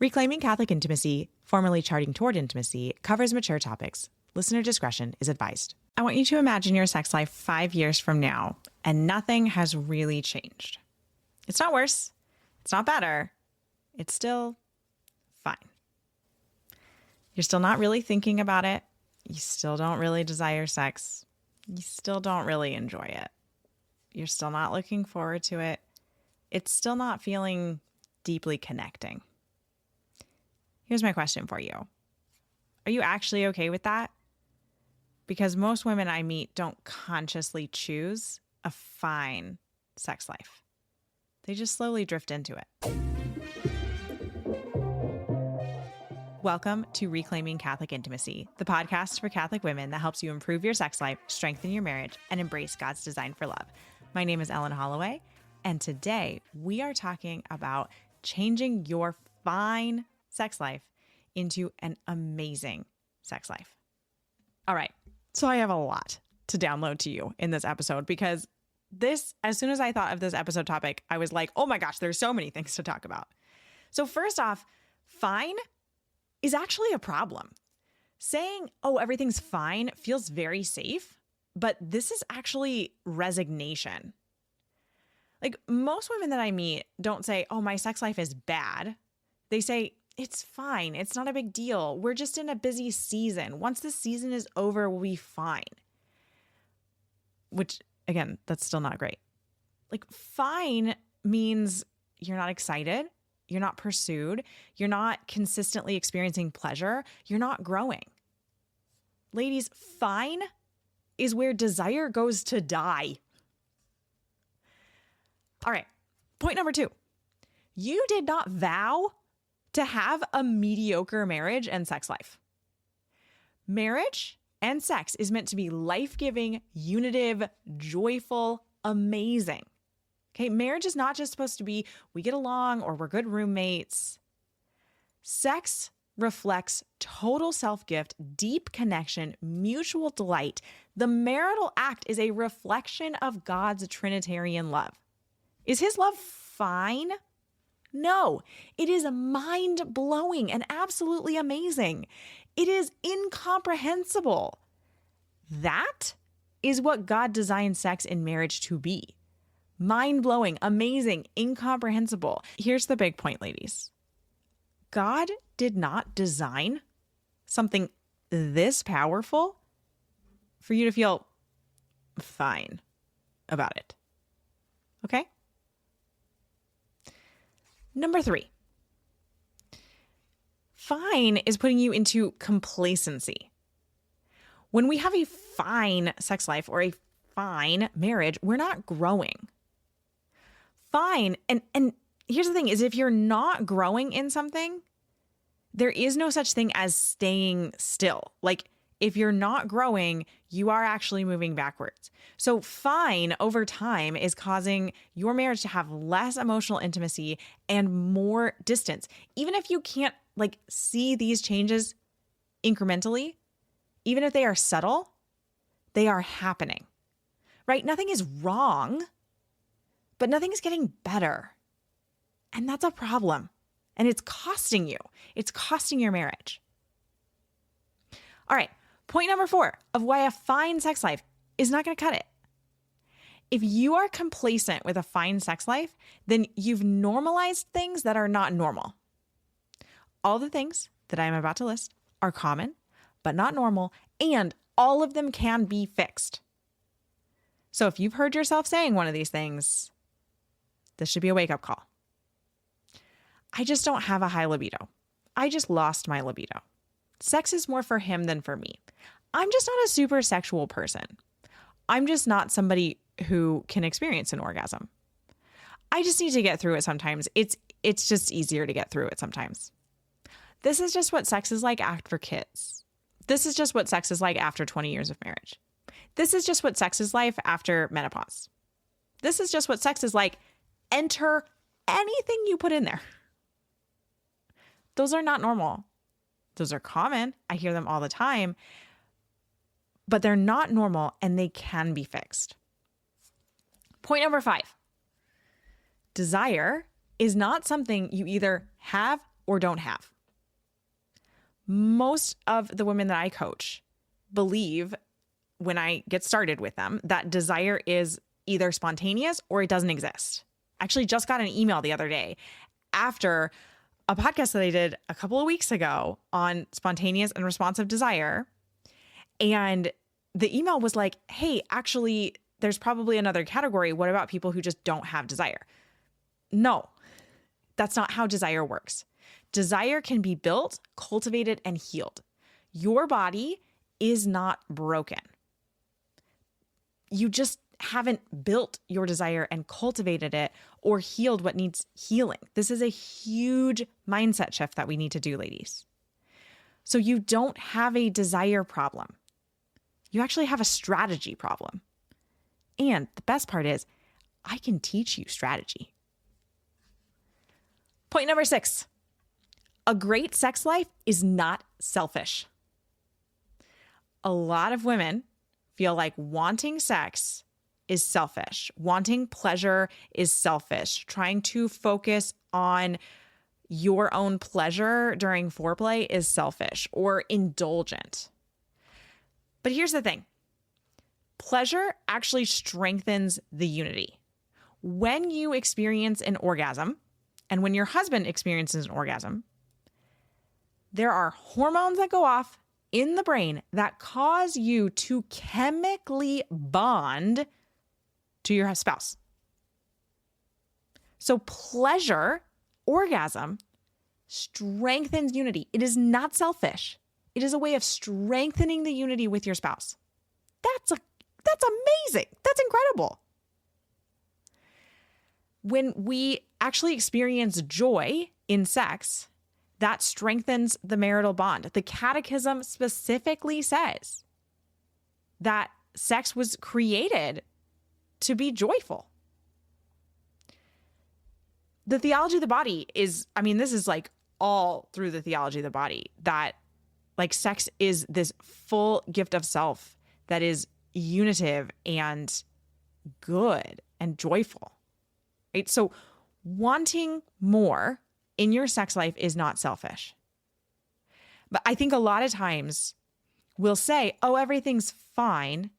Reclaiming Catholic Intimacy, formerly Charting Toward Intimacy, covers mature topics. Listener discretion is advised. I want you to imagine your sex life 5 years from now, and nothing has really changed. It's not worse. It's not better. It's still fine. You're still not really thinking about it. You still don't really desire sex. You still don't really enjoy it. You're still not looking forward to it. It's still not feeling deeply connecting. Here's my question for you. Are you actually okay with that? Because most women I meet don't consciously choose a fine sex life. They just slowly drift into it. Welcome to Reclaiming Catholic Intimacy, the podcast for Catholic women that helps you improve your sex life, strengthen your marriage, and embrace God's design for love. My name is Ellen Holloway, and today we are talking about changing your fine sex life into an amazing sex life. All right, so I have a lot to download to you in this episode because as soon as I thought of this episode topic, I was like, oh my gosh, there's so many things to talk about. So first off, fine is actually a problem. Saying, oh, everything's fine feels very safe, but this is actually resignation. Like most women that I meet don't say, oh, my sex life is bad. They say, it's fine. It's not a big deal. We're just in a busy season. Once the season is over, we'll be fine. Which, again, that's still not great. Like fine means you're not excited. You're not pursued. You're not consistently experiencing pleasure. You're not growing. Ladies, fine is where desire goes to die. All right, point number 2. You did not vow to have a mediocre marriage and sex life. Marriage and sex is meant to be life-giving, unitive, joyful, amazing. Okay, marriage is not just supposed to be we get along or we're good roommates. Sex reflects total self-gift, deep connection, mutual delight. The marital act is a reflection of God's Trinitarian love. Is his love fine? No, it is mind-blowing and absolutely amazing. It is incomprehensible. That is what God designed sex and marriage to be. Mind-blowing, amazing, incomprehensible. Here's the big point, ladies. God did not design something this powerful for you to feel fine about it. Okay? Number 3, fine is putting you into complacency. When we have a fine sex life or a fine marriage, we're not growing. Fine, and here's the thing, is if you're not growing in something, there is no such thing as staying still. Like if you're not growing, you are actually moving backwards. So fine over time is causing your marriage to have less emotional intimacy and more distance. Even if you can't see these changes incrementally, even if they are subtle, they are happening, right? Nothing is wrong, but nothing is getting better. And that's a problem. And it's costing you. It's costing your marriage. All right. Point number 4 of why a fine sex life is not going to cut it. If you are complacent with a fine sex life, then you've normalized things that are not normal. All the things that I'm about to list are common, but not normal, and all of them can be fixed. So if you've heard yourself saying one of these things, this should be a wake-up call. I just don't have a high libido. I just lost my libido. Sex is more for him than for me. I'm just not a super sexual person. I'm just not somebody who can experience an orgasm. I just need to get through it sometimes. It's just easier to get through it sometimes. This is just what sex is like after kids. This is just what sex is like after 20 years of marriage. This is just what sex is like after menopause. This is just what sex is like. Enter anything you put in there. Those are not normal. Those are common. I hear them all the time, but they're not normal and they can be fixed. Point number 5. Desire is not something you either have or don't have. Most of the women that I coach believe when I get started with them that desire is either spontaneous or it doesn't exist. I actually just got an email the other day after a podcast that I did a couple of weeks ago on spontaneous and responsive desire. And the email was like, hey, actually, there's probably another category. What about people who just don't have desire? No, that's not how desire works. Desire can be built, cultivated, and healed. Your body is not broken. You just haven't built your desire and cultivated it or healed what needs healing. This is a huge mindset shift that we need to do, ladies. So you don't have a desire problem. You actually have a strategy problem. And the best part is, I can teach you strategy. Point number 6. A great sex life is not selfish. A lot of women feel like wanting sex is selfish. Wanting pleasure is selfish. Trying to focus on your own pleasure during foreplay is selfish or indulgent. But here's the thing. Pleasure actually strengthens the unity. When you experience an orgasm, and when your husband experiences an orgasm, there are hormones that go off in the brain that cause you to chemically bond to your spouse. So pleasure, orgasm, strengthens unity. It is not selfish. It is a way of strengthening the unity with your spouse. That's amazing. That's incredible. When we actually experience joy in sex, that strengthens the marital bond. The Catechism specifically says that sex was created to be joyful. The theology of the body is, this is like all through the theology of the body, that like sex is this full gift of self that is unitive and good and joyful, right? So wanting more in your sex life is not selfish. But I think a lot of times we'll say, oh, everything's fine,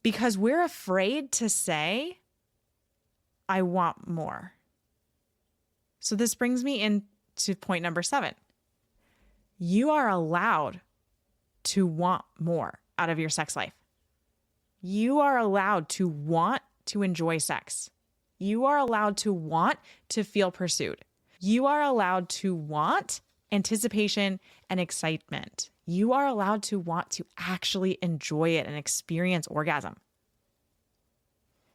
because we're afraid to say, I want more. So this brings me into point number 7. You are allowed to want more out of your sex life. You are allowed to want to enjoy sex. You are allowed to want to feel pursued. You are allowed to want anticipation and excitement. You are allowed to want to actually enjoy it and experience orgasm.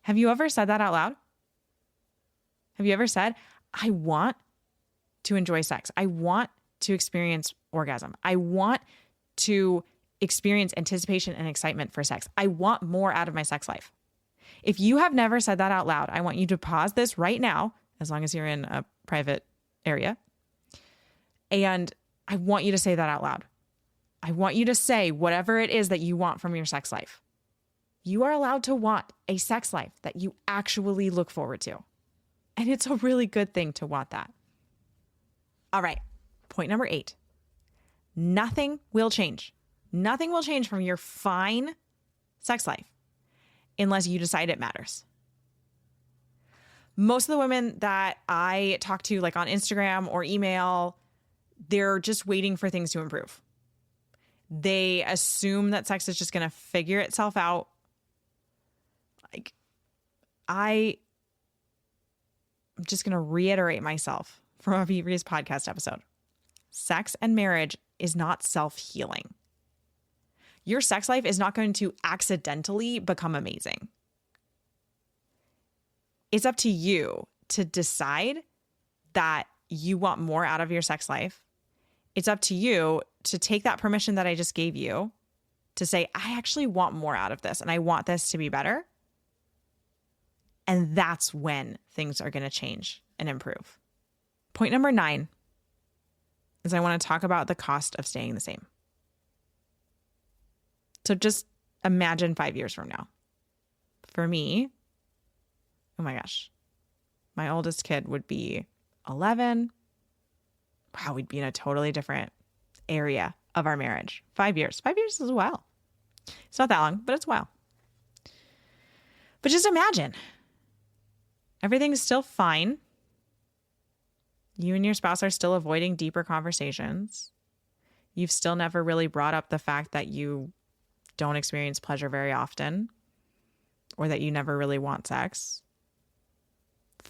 Have you ever said that out loud? Have you ever said, I want to enjoy sex. I want to experience orgasm. I want to experience anticipation and excitement for sex. I want more out of my sex life. If you have never said that out loud, I want you to pause this right now, as long as you're in a private area. And I want you to say that out loud. I want you to say whatever it is that you want from your sex life. You are allowed to want a sex life that you actually look forward to. And it's a really good thing to want that. All right. Point number 8. Nothing will change. Nothing will change from your fine sex life unless you decide it matters. Most of the women that I talk to, like on Instagram or email, they're just waiting for things to improve. They assume that sex is just going to figure itself out. Like, I'm just going to reiterate myself from a previous podcast episode. Sex and marriage is not self-healing. Your sex life is not going to accidentally become amazing. It's up to you to decide that you want more out of your sex life. It's up to you to take that permission that I just gave you to say, I actually want more out of this and I want this to be better. And that's when things are going to change and improve. Point number 9 is I want to talk about the cost of staying the same. So just imagine 5 years from now. For me, oh my gosh, my oldest kid would be 11. wow, we'd be in a totally different area of our marriage. 5 years. 5 years is a while. It's not that long, but it's a while. But just imagine everything's still fine. You and your spouse are still avoiding deeper conversations. You've still never really brought up the fact that you don't experience pleasure very often or that you never really want sex.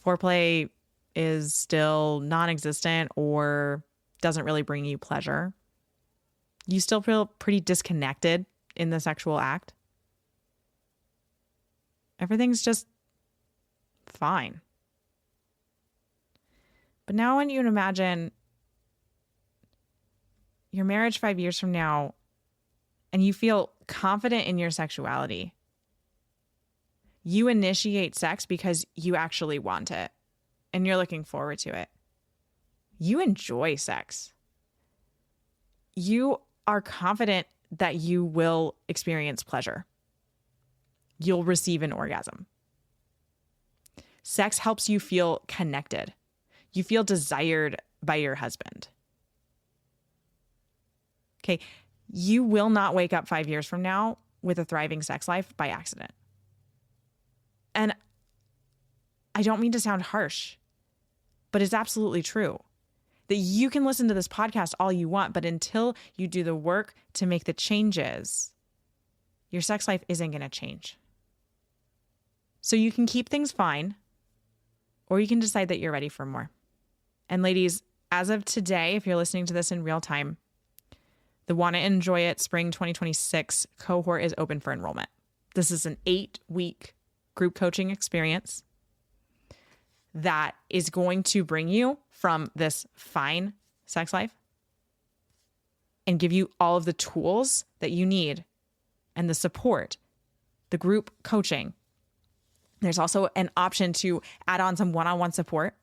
Foreplay is still non-existent or doesn't really bring you pleasure. You still feel pretty disconnected in the sexual act. Everything's just fine. But now I want you to imagine your marriage 5 years from now and you feel confident in your sexuality. You initiate sex because you actually want it and you're looking forward to it. You enjoy sex. You are confident that you will experience pleasure. You'll receive an orgasm. Sex helps you feel connected. You feel desired by your husband. Okay, you will not wake up 5 years from now with a thriving sex life by accident. And I don't mean to sound harsh, but it's absolutely true. That you can listen to this podcast all you want, but until you do the work to make the changes, your sex life isn't going to change. So you can keep things fine, or you can decide that you're ready for more. And ladies, as of today, if you're listening to this in real time, the Want to Enjoy It Spring 2026 cohort is open for enrollment. This is an 8-week group coaching experience that is going to bring you from this fine sex life and give you all of the tools that you need and the support, the group coaching. There's also an option to add on some one-on-one support.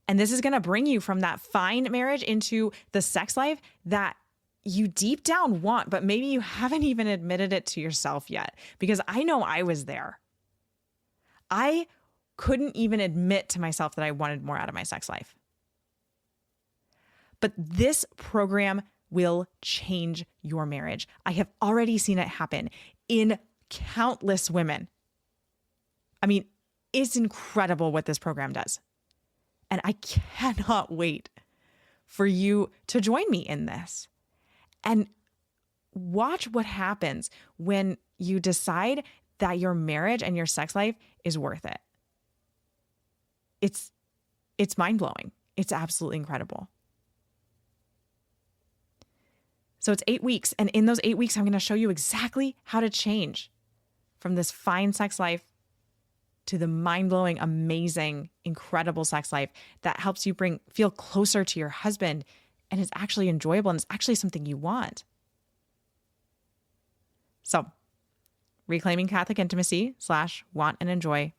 And this is going to bring you from that fine marriage into the sex life that you deep down want, but maybe you haven't even admitted it to yourself yet. Because I know I was there. I couldn't even admit to myself that I wanted more out of my sex life. But this program will change your marriage. I have already seen it happen in countless women. I mean, it's incredible what this program does. And I cannot wait for you to join me in this. And watch what happens when you decide that your marriage and your sex life is worth it. It's mind-blowing. It's absolutely incredible. So it's 8 weeks. And in those 8 weeks, I'm going to show you exactly how to change from this fine sex life to the mind-blowing, amazing, incredible sex life that helps you feel closer to your husband and is actually enjoyable and it's actually something you want. So, Reclaiming Catholic Intimacy /want and enjoy.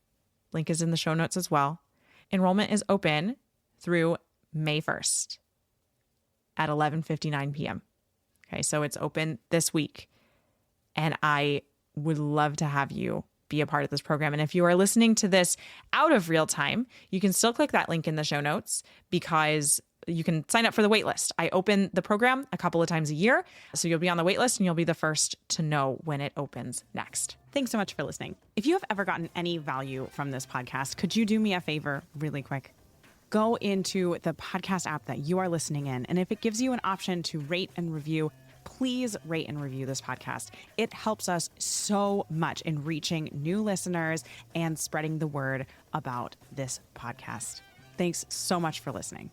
Link is in the show notes as well. Enrollment is open through May 1st at 11:59 p.m. Okay, so it's open this week. And I would love to have you be a part of this program. And if you are listening to this out of real time, you can still click that link in the show notes because you can sign up for the wait list. I open the program a couple of times a year. So you'll be on the wait list and you'll be the first to know when it opens next. Thanks so much for listening. If you have ever gotten any value from this podcast, could you do me a favor really quick? Go into the podcast app that you are listening in. And if it gives you an option to rate and review, please rate and review this podcast. It helps us so much in reaching new listeners and spreading the word about this podcast. Thanks so much for listening.